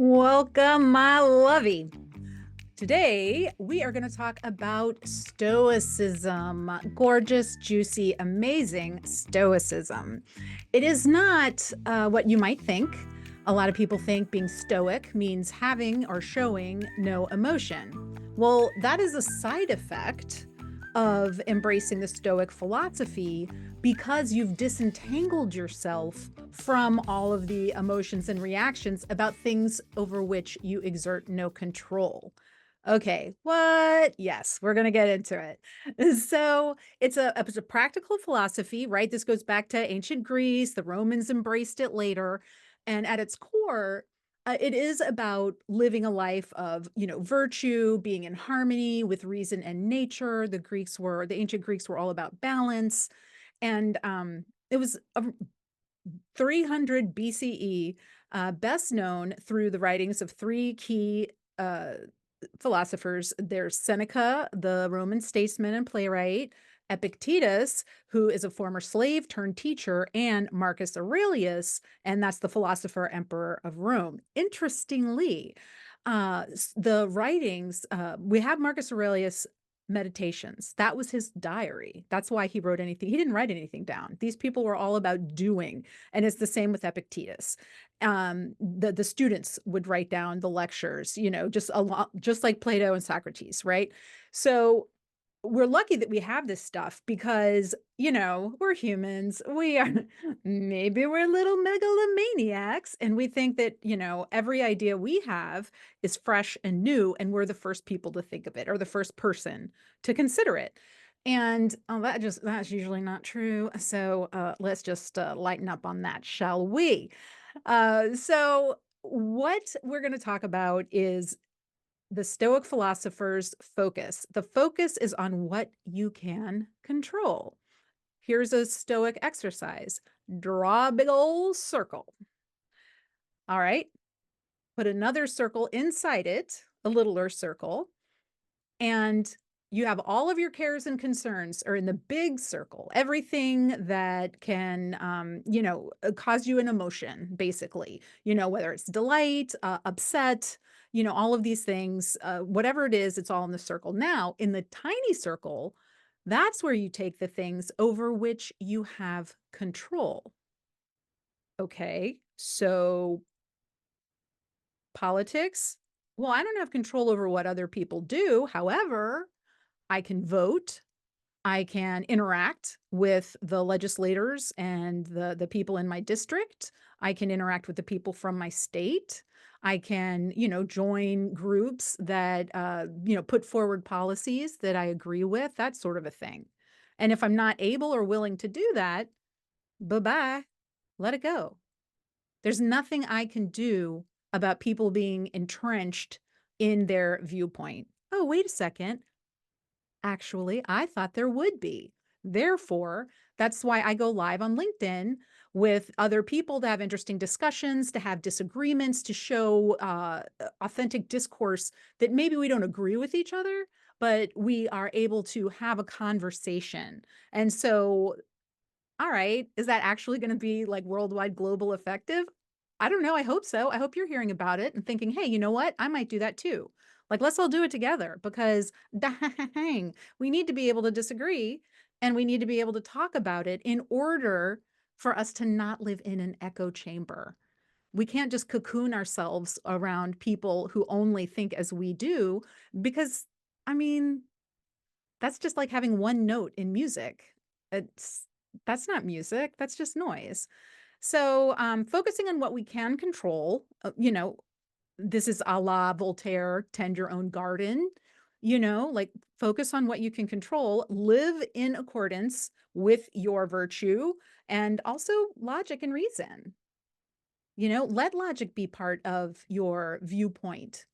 Welcome, my lovey. Today, we are going to talk about Stoicism. Gorgeous, juicy, amazing Stoicism. It is not what you might think. A lot of people think being Stoic means having or showing no emotion. Well, that is a side effect of embracing the Stoic philosophy because you've disentangled yourself from all of the emotions and reactions about things over which you exert no control. Okay, what? Yes, we're going to get into it. So it's a practical philosophy, right? This goes back to ancient Greece. The Romans embraced it later. And at its core, it is about living a life of, virtue, being in harmony with reason and nature. The ancient Greeks were all about balance. And it was 300 BCE, best known through the writings of three key philosophers. There's Seneca, the Roman statesman and playwright, Epictetus, who is a former slave turned teacher, and Marcus Aurelius, and that's the philosopher emperor of Rome. Interestingly, the writings, we have Marcus Aurelius meditations. That was his diary. That's why he wrote anything. He didn't write anything down. These people were all about doing. And it's the same with Epictetus. The students would write down the lectures, just a lot, just like Plato and Socrates, right? So we're lucky that we have this stuff because, we're humans. Maybe we're little megalomaniacs, and we think that, every idea we have is fresh and new, and we're the first people to think of it or the first person to consider it. And that's usually not true. So let's just lighten up on that, shall we? So what we're going to talk about is the Stoic philosophers' focus. The focus is on what you can control. Here's a Stoic exercise. Draw a big old circle. All right. Put another circle inside it, a littler circle, and you have all of your cares and concerns are in the big circle, everything that can, cause you an emotion, basically, whether it's delight, upset, all of these things, whatever it is, it's all in the circle. Now, in the tiny circle, that's where you take the things over which you have control. Okay. So politics, well, I don't have control over what other people do. However, I can vote. I can interact with the legislators and the people in my district. I can interact with the people from my state. I can, join groups that, put forward policies that I agree with, that sort of a thing. And if I'm not able or willing to do that, bye-bye, let it go. There's nothing I can do about people being entrenched in their viewpoint. Oh, wait a second. Actually, I thought there would be. Therefore, that's why I go live on LinkedIn with other people to have interesting discussions, to have disagreements, to show authentic discourse that maybe we don't agree with each other, but we are able to have a conversation. And so, all right, is that actually going to be like worldwide global effective? I don't know. I hope so. I hope you're hearing about it and thinking, hey, you know what? I might do that too. Like, let's all do it together because dang, we need to be able to disagree and we need to be able to talk about it in order for us to not live in an echo chamber. We can't just cocoon ourselves around people who only think as we do because, I mean, that's just like having one note in music. It's that's not music, that's just noise. So, focusing on what we can control, this is a la Voltaire, tend your own garden, like focus on what you can control, live in accordance with your virtue, and also logic and reason. Let logic be part of your viewpoint.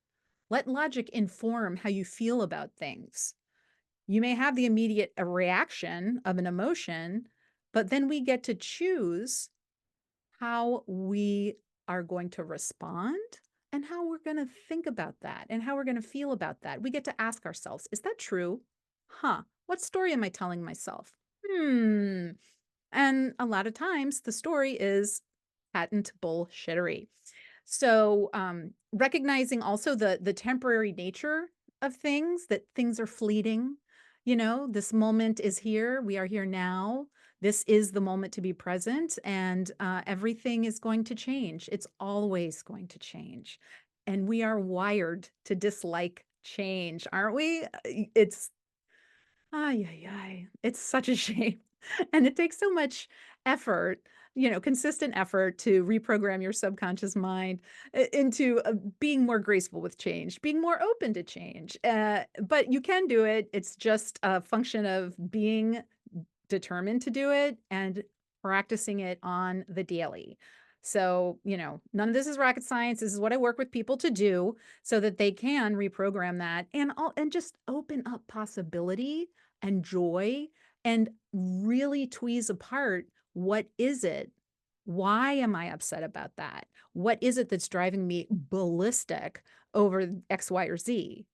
Let logic inform how you feel about things. You may have the immediate reaction of an emotion, but then we get to choose how we are going to respond and how we're going to think about that and how we're going to feel about that. We get to ask ourselves, is that true? Huh. What story am I telling myself? Hmm. And a lot of times the story is patent bullshittery. So, recognizing also the temporary nature of things, that things are fleeting. This moment is here. We are here now. This is the moment to be present, and everything is going to change. It's always going to change. And we are wired to dislike change, aren't we? It's Ay, ay, ay. It's such a shame. And it takes so much effort, consistent effort to reprogram your subconscious mind into being more graceful with change, being more open to change. But you can do it. It's just a function of being determined to do it and practicing it on the daily. So, none of this is rocket science. This is what I work with people to do so that they can reprogram that and just open up possibility and joy and really tweeze apart what is it? Why am I upset about that? What is it that's driving me ballistic over X, Y, or Z?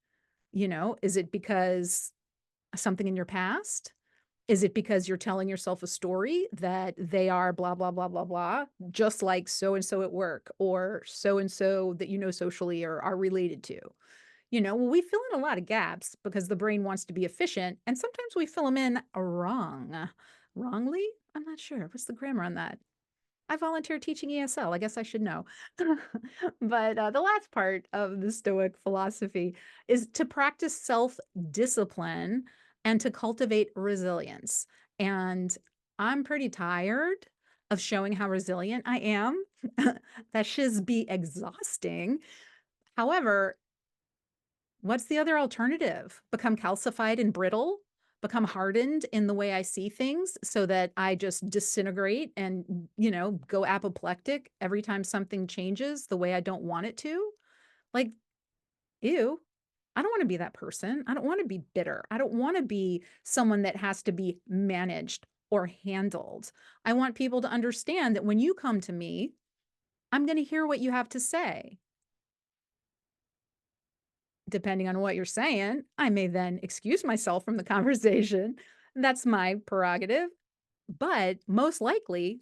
Is it because something in your past? Is it because you're telling yourself a story that they are blah, blah, blah, blah, blah, just like so and so at work or so and so that socially or are related to? Well, we fill in a lot of gaps because the brain wants to be efficient, and sometimes we fill them in wrong. Wrongly? I'm not sure. What's the grammar on that? I volunteer teaching ESL. I guess I should know. But the last part of the Stoic philosophy is to practice self discipline and to cultivate resilience. And I'm pretty tired of showing how resilient I am. That should be exhausting. However, what's the other alternative? Become calcified and brittle? Become hardened in the way I see things so that I just disintegrate and, go apoplectic every time something changes the way I don't want it to? Like, ew. I don't want to be that person. I don't want to be bitter. I don't want to be someone that has to be managed or handled. I want people to understand that when you come to me, I'm going to hear what you have to say. Depending on what you're saying, I may then excuse myself from the conversation. That's my prerogative. But most likely,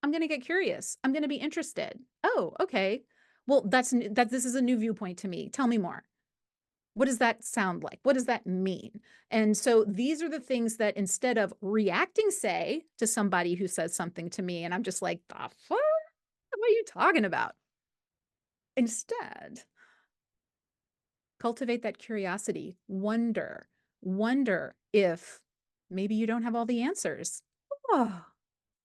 I'm going to get curious. I'm going to be interested. Oh, okay. Well, this is a new viewpoint to me. Tell me more. What does that sound like? What does that mean? And so these are the things that instead of reacting, say, to somebody who says something to me, and I'm just like, the fuck? What are you talking about? Instead, cultivate that curiosity, wonder if maybe you don't have all the answers. Oh,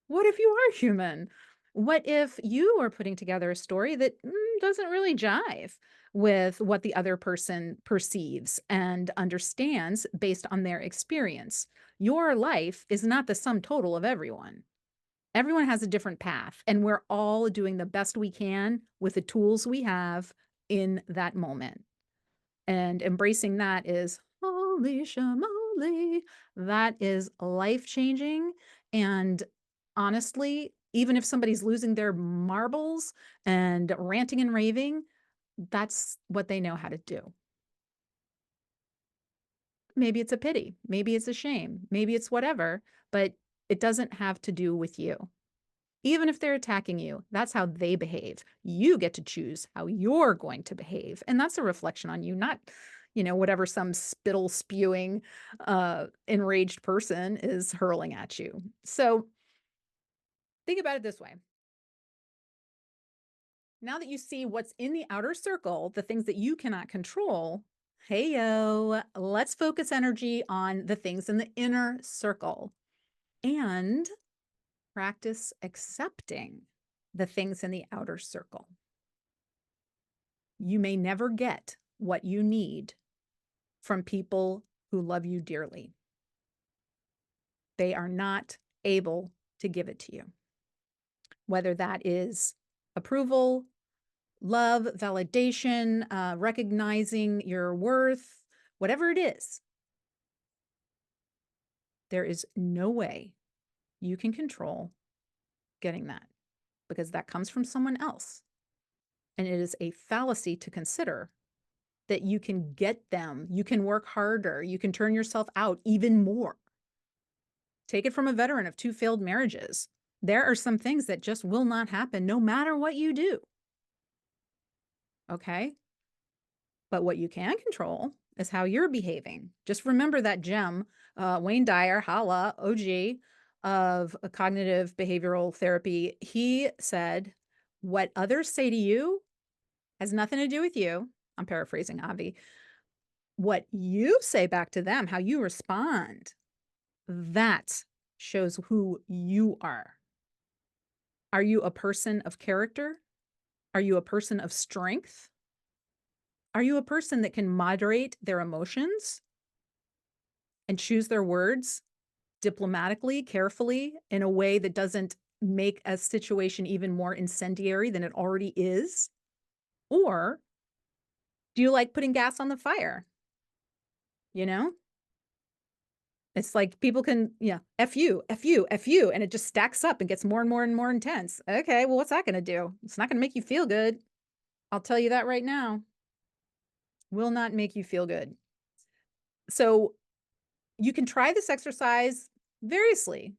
what if you are human? What if you are putting together a story that doesn't really jive with what the other person perceives and understands based on their experience? Your life is not the sum total of everyone. Everyone has a different path, and we're all doing the best we can with the tools we have in that moment. And embracing that is holy shamoly. That is life changing. And honestly, even if somebody's losing their marbles and ranting and raving, that's what they know how to do. Maybe it's a pity. Maybe it's a shame. Maybe it's whatever, but it doesn't have to do with you. Even if they're attacking you, that's how they behave. You get to choose how you're going to behave. And that's a reflection on you, not, whatever some spittle spewing, enraged person is hurling at you. So think about it this way. Now that you see what's in the outer circle, the things that you cannot control, hey yo, let's focus energy on the things in the inner circle and practice accepting the things in the outer circle. You may never get what you need from people who love you dearly. They are not able to give it to you. Whether that is approval, love, validation, recognizing your worth, whatever it is, there is no way you can control getting that because that comes from someone else. And it is a fallacy to consider that you can get them, you can work harder, you can turn yourself out even more. Take it from a veteran of 2 failed marriages. There are some things that just will not happen no matter what you do. Okay. But what you can control is how you're behaving. Just remember that gem, Wayne Dyer, holla, OG of cognitive behavioral therapy. He said, what others say to you has nothing to do with you. I'm paraphrasing Avi. What you say back to them, how you respond, that shows who you are. Are you a person of character? Are you a person of strength? Are you a person that can moderate their emotions and choose their words diplomatically, carefully, in a way that doesn't make a situation even more incendiary than it already is? Or do you like putting gas on the fire? You know, it's like people can, yeah, F you, F you, F you, and it just stacks up and gets more and more and more intense. Okay, well, what's that going to do? It's not going to make you feel good. I'll tell you that right now. Will not make you feel good. So you can try this exercise variously.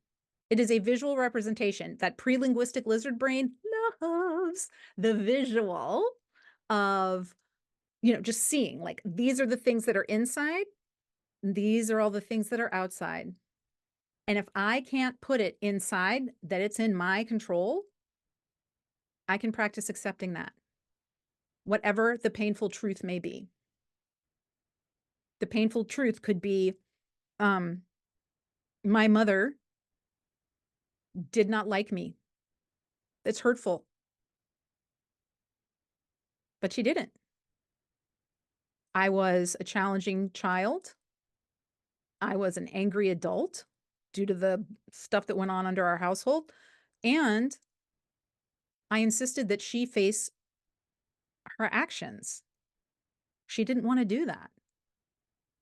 It is a visual representation. That pre-linguistic lizard brain loves the visual of, just seeing, like, these are the things that are inside, these are all the things that are outside. And if I can't put it inside that it's in my control, I can practice accepting that, whatever the painful truth may be. The painful truth could be, um, my mother did not like me. It's hurtful, but she didn't. I was a challenging child. I was an angry adult due to the stuff that went on under our household. And I insisted that she face her actions. She didn't want to do that.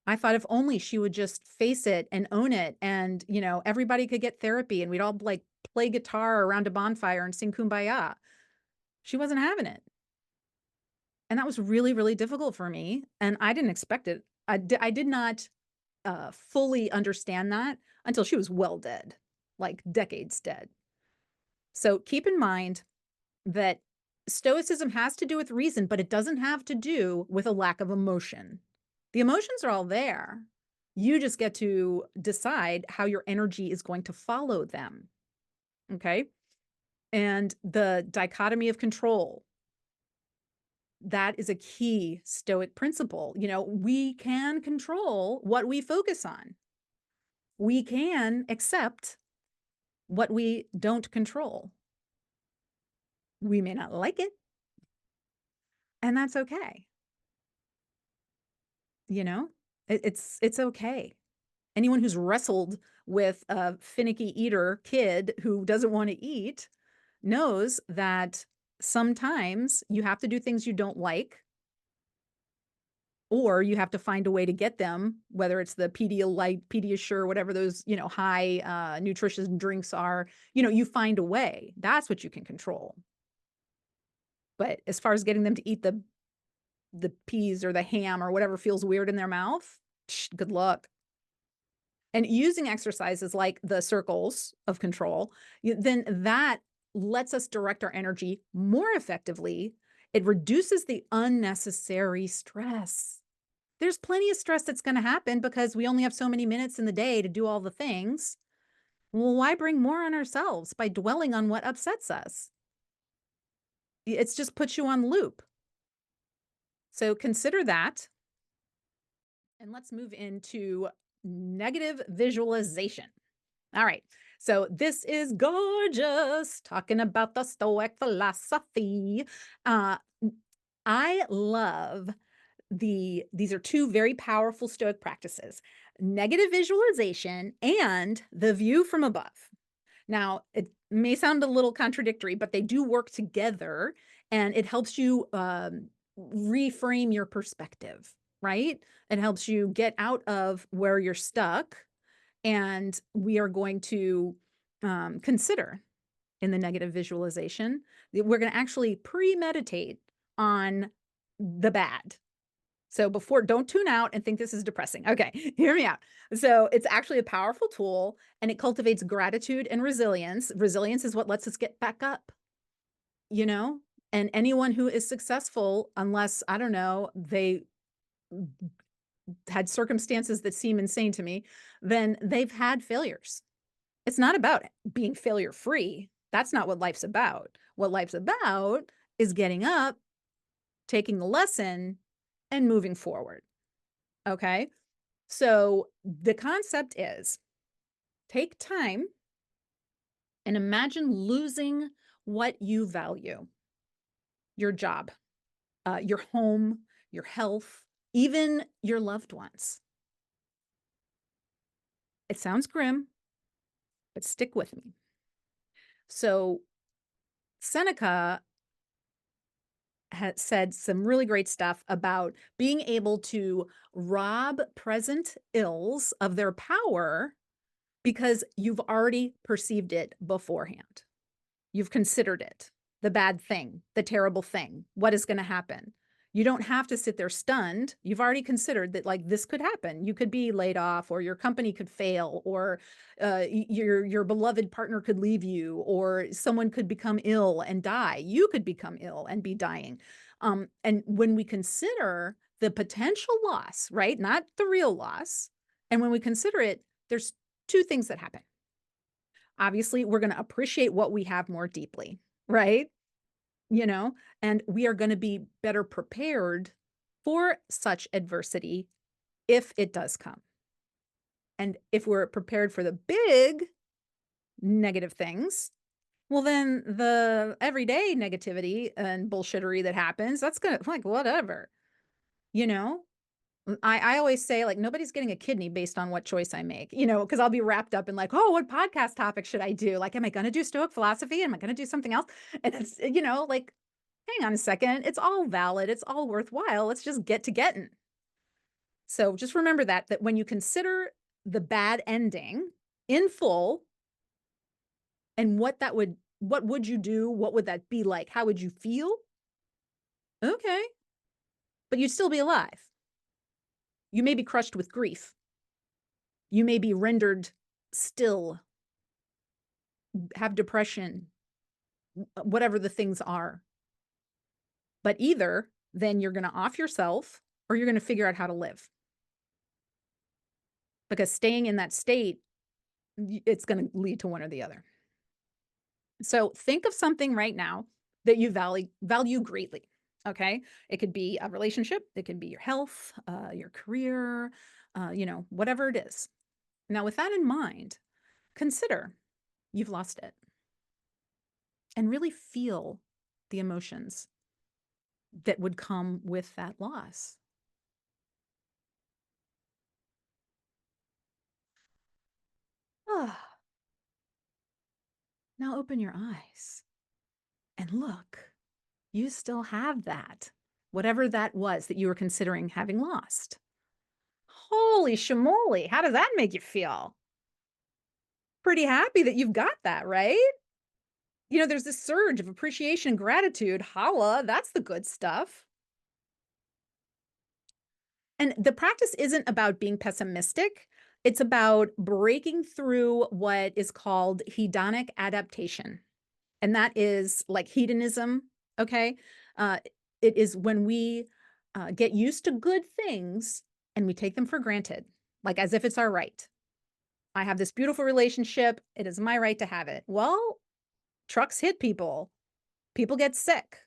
I thought if only she would just face it and own it, and, everybody could get therapy and we'd all like play guitar around a bonfire and sing Kumbaya. She wasn't having it. And that was really, really difficult for me. And I didn't expect it. I did not fully understand that until she was well dead, like decades dead. So keep in mind that Stoicism has to do with reason, but it doesn't have to do with a lack of emotion. The emotions are all there. You just get to decide how your energy is going to follow them. Okay. And the dichotomy of control, that is a key Stoic principle. We can control what we focus on. We can accept what we don't control. We may not like it, and that's okay. You know, it's okay. Anyone who's wrestled with a finicky eater kid who doesn't want to eat knows that sometimes you have to do things you don't like, or you have to find a way to get them, whether it's the Pedialyte, Pediasure, whatever those, high nutritious drinks are. You find a way. That's what you can control. But as far as getting them to eat the peas or the ham or whatever feels weird in their mouth, good luck. And using exercises like the circles of control, then that lets us direct our energy more effectively. It reduces the unnecessary stress. There's plenty of stress that's going to happen because we only have so many minutes in the day to do all the things. Well, why bring more on ourselves by dwelling on what upsets us? It's just puts you on loop. So consider that. And let's move into negative visualization. All right. So this is gorgeous, talking about the Stoic philosophy. Uh, I love these are two very powerful Stoic practices: negative visualization and the view from above. Now, it may sound a little contradictory, but they do work together, and it helps you reframe your perspective, right? It helps you get out of where you're stuck. And we are going to consider in the negative visualization, we're going to actually premeditate on the bad. So don't tune out and think this is depressing. Okay, hear me out. So it's actually a powerful tool, and it cultivates gratitude and resilience. Resilience is what lets us get back up, you know? And anyone who is successful, unless, I don't know, they had circumstances that seem insane to me, then they've had failures. It's not about being failure free. That's not what life's about. What life's about is getting up, taking the lesson, and moving forward. Okay. So the concept is take time and imagine losing what you value: your job, your home, your health, even your loved ones. It sounds grim, but stick with me. So Seneca had said some really great stuff about being able to rob present ills of their power because you've already perceived it beforehand. You've considered it, the bad thing, the terrible thing, what is going to happen. You don't have to sit there stunned. You've already considered that, like, this could happen. You could be laid off, or your company could fail, or your beloved partner could leave you, or someone could become ill and die. You could become ill and be dying. And when we consider the potential loss, right, not the real loss, and when we consider it, there's two things that happen. Obviously, we're going to appreciate what we have more deeply, right? You know, and we are going to be better prepared for such adversity if it does come. And if we're prepared for the big negative things, well, then the everyday negativity and bullshittery that happens, that's going to, like, whatever, you know? I always say, like, nobody's getting a kidney based on what choice I make, because I'll be wrapped up in, like, oh, what podcast topic should I do? Like, am I going to do Stoic philosophy? Am I going to do something else? And it's, like, hang on a second. It's all valid. It's all worthwhile. Let's just get to getting. So just remember that when you consider the bad ending in full and what would you do? What would that be like? How would you feel? Okay. But you'd still be alive. You may be crushed with grief. You may be rendered still, have depression, whatever the things are. But either then you're going to off yourself or you're going to figure out how to live. Because staying in that state, it's going to lead to one or the other. So think of something right now that you value greatly. Okay. It could be a relationship. It could be your health, your career, whatever it is. Now, with that in mind, consider you've lost it and really feel the emotions that would come with that loss. Ah, now open your eyes and look. You still have that, whatever that was that you were considering having lost. Holy shamoly, how does that make you feel? Pretty happy that you've got that, right? There's this surge of appreciation and gratitude. Holla, that's the good stuff. And the practice isn't about being pessimistic. It's about breaking through what is called hedonic adaptation. And that is like hedonism, okay? Uh, it is when we get used to good things and we take them for granted, like as if it's our right. I have this beautiful relationship. It is my right to have it. Well, trucks hit people. People get sick.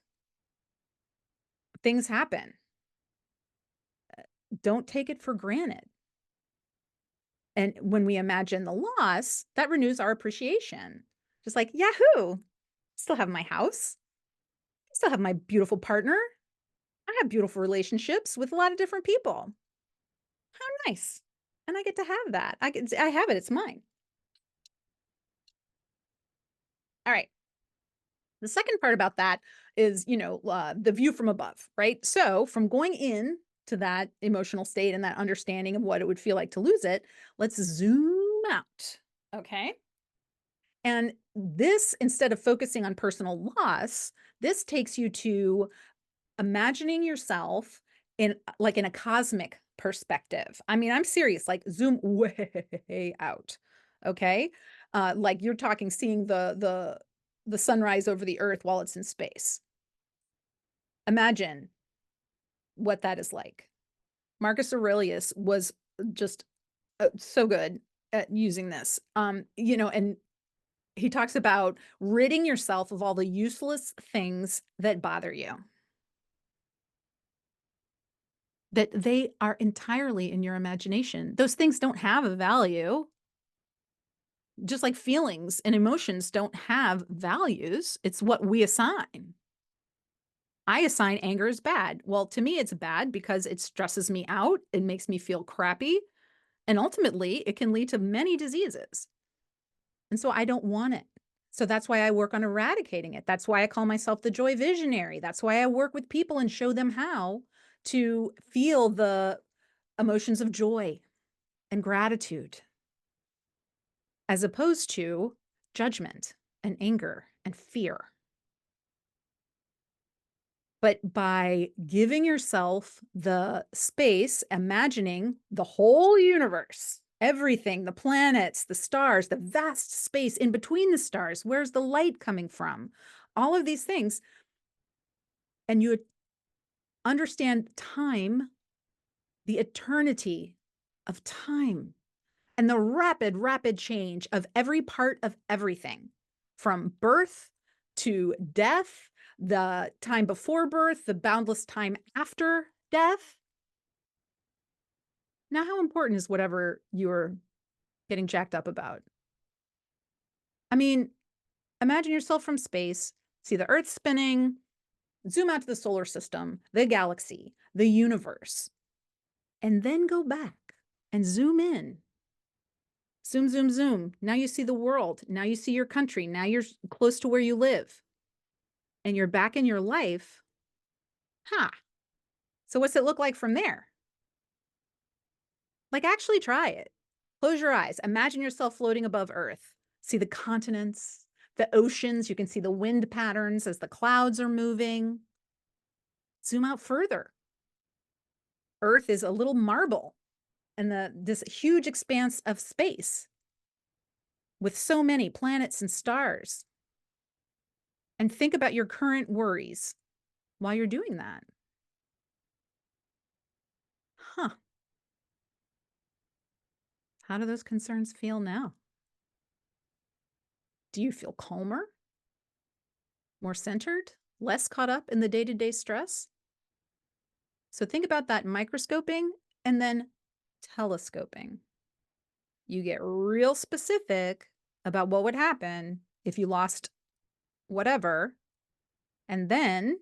Things happen. Don't take it for granted. And when we imagine the loss, that renews our appreciation. Just like, Yahoo, still have my house. I still have my beautiful partner. I have beautiful relationships with a lot of different people. How nice. And I get to have that. I have it. It's mine. All right. The second part about that is, the view from above, right? So from going in to that emotional state and that understanding of what it would feel like to lose it, let's zoom out. Okay. And this, instead of focusing on personal loss, this takes you to imagining yourself in a cosmic perspective. I mean, I'm serious, like zoom way out. Okay. Like you're talking seeing the sunrise over the earth while it's in space. Imagine what that is like. Marcus Aurelius was just so good at using this. And he talks about ridding yourself of all the useless things that bother you, that they are entirely in your imagination. Those things don't have a value, just like feelings and emotions don't have values. It's what we assign. I assign anger as bad. Well, to me, it's bad because it stresses me out. It makes me feel crappy. And ultimately, it can lead to many diseases. And so I don't want it. So that's why I work on eradicating it. That's why I call myself the joy visionary. That's why I work with people and show them how to feel the emotions of joy and gratitude, as opposed to judgment and anger and fear. But by giving yourself the space, imagining the whole universe, everything, the planets, the stars, the vast space in between the stars, where's the light coming from? All of these things. And you understand time, the eternity of time, and the rapid, rapid change of every part of everything from birth to death, the time before birth, the boundless time after death. Now, how important is whatever you're getting jacked up about? I mean, imagine yourself from space, see the Earth spinning, zoom out to the solar system, the galaxy, the universe, and then go back and zoom in. Zoom, zoom, zoom. Now you see the world. Now you see your country. Now you're close to where you live and you're back in your life. Huh. So what's it look like from there? Like, actually try it. Close your eyes. Imagine yourself floating above Earth. See the continents, the oceans. You can see the wind patterns as the clouds are moving. Zoom out further. Earth is a little marble in this huge expanse of space with so many planets and stars. And think about your current worries while you're doing that. Huh. How do those concerns feel now? Do you feel calmer, more centered, less caught up in the day-to-day stress? So think about that microscoping and then telescoping. You get real specific about what would happen if you lost whatever, and then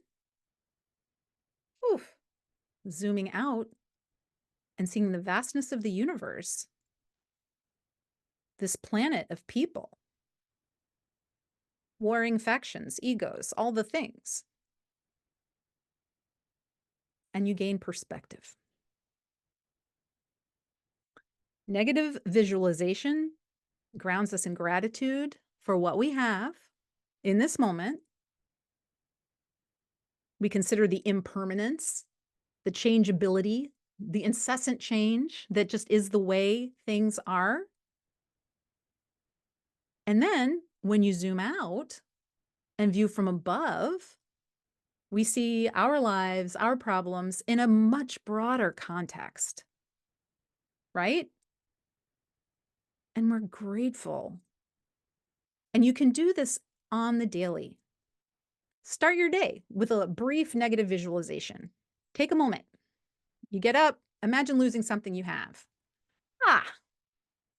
oof, zooming out and seeing the vastness of the universe, this planet of people, warring factions, egos, all the things. And you gain perspective. Negative visualization grounds us in gratitude for what we have in this moment. We consider the impermanence, the changeability, the incessant change that just is the way things are. And then when you zoom out and view from above, we see our lives, our problems in a much broader context, right? And we're grateful. And you can do this on the daily. Start your day with a brief negative visualization. Take a moment. You get up, imagine losing something you have. Ah,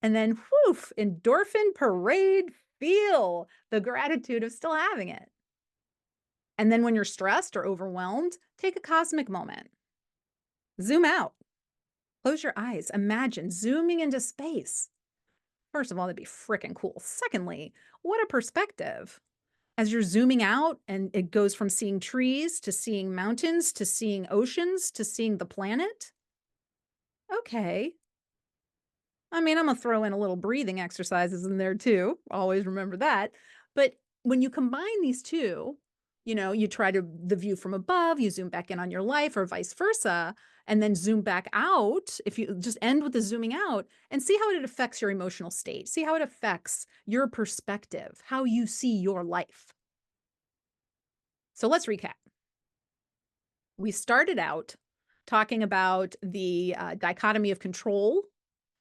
and then whoof, endorphin parade, feel the gratitude of still having it. And then when you're stressed or overwhelmed, take a cosmic moment. Zoom out. Close your eyes. Imagine zooming into space. First of all, that'd be freaking cool. Secondly, what a perspective. As you're zooming out and it goes from seeing trees to seeing mountains to seeing oceans to seeing the planet. Okay. I mean, I'm going to throw in a little breathing exercises in there too. Always remember that. But when you combine these two, you try to the view from above, you zoom back in on your life or vice versa, and then zoom back out. If you just end with the zooming out and see how it affects your emotional state, see how it affects your perspective, how you see your life. So let's recap. We started out talking about the dichotomy of control,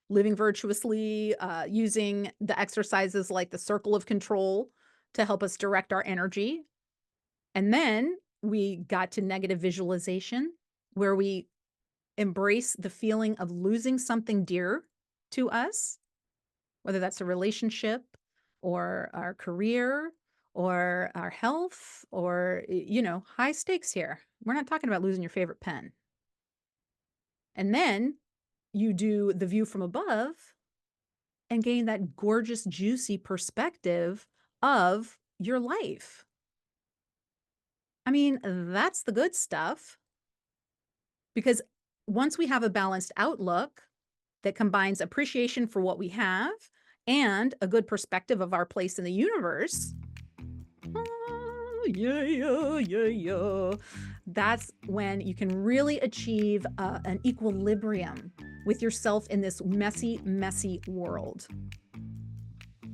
living virtuously, using the exercises like the circle of control to help us direct our energy. And then we got to negative visualization, where we embrace the feeling of losing something dear to us, whether that's a relationship or our career or our health or, high stakes here. We're not talking about losing your favorite pen. And then you do the view from above and gain that gorgeous, juicy perspective of your life. I mean, that's the good stuff. Because once we have a balanced outlook that combines appreciation for what we have and a good perspective of our place in the universe, yeah. That's when you can really achieve an equilibrium with yourself in this messy, messy world.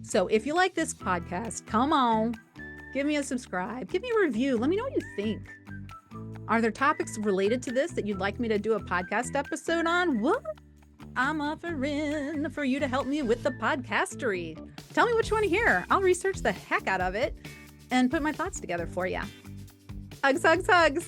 So if you like this podcast, come on, give me a subscribe, give me a review. Let me know what you think. Are there topics related to this that you'd like me to do a podcast episode on? What? I'm offering for you to help me with the podcastery. Tell me what you want to hear. I'll research the heck out of it and put my thoughts together for you. Hugs, hugs, hugs.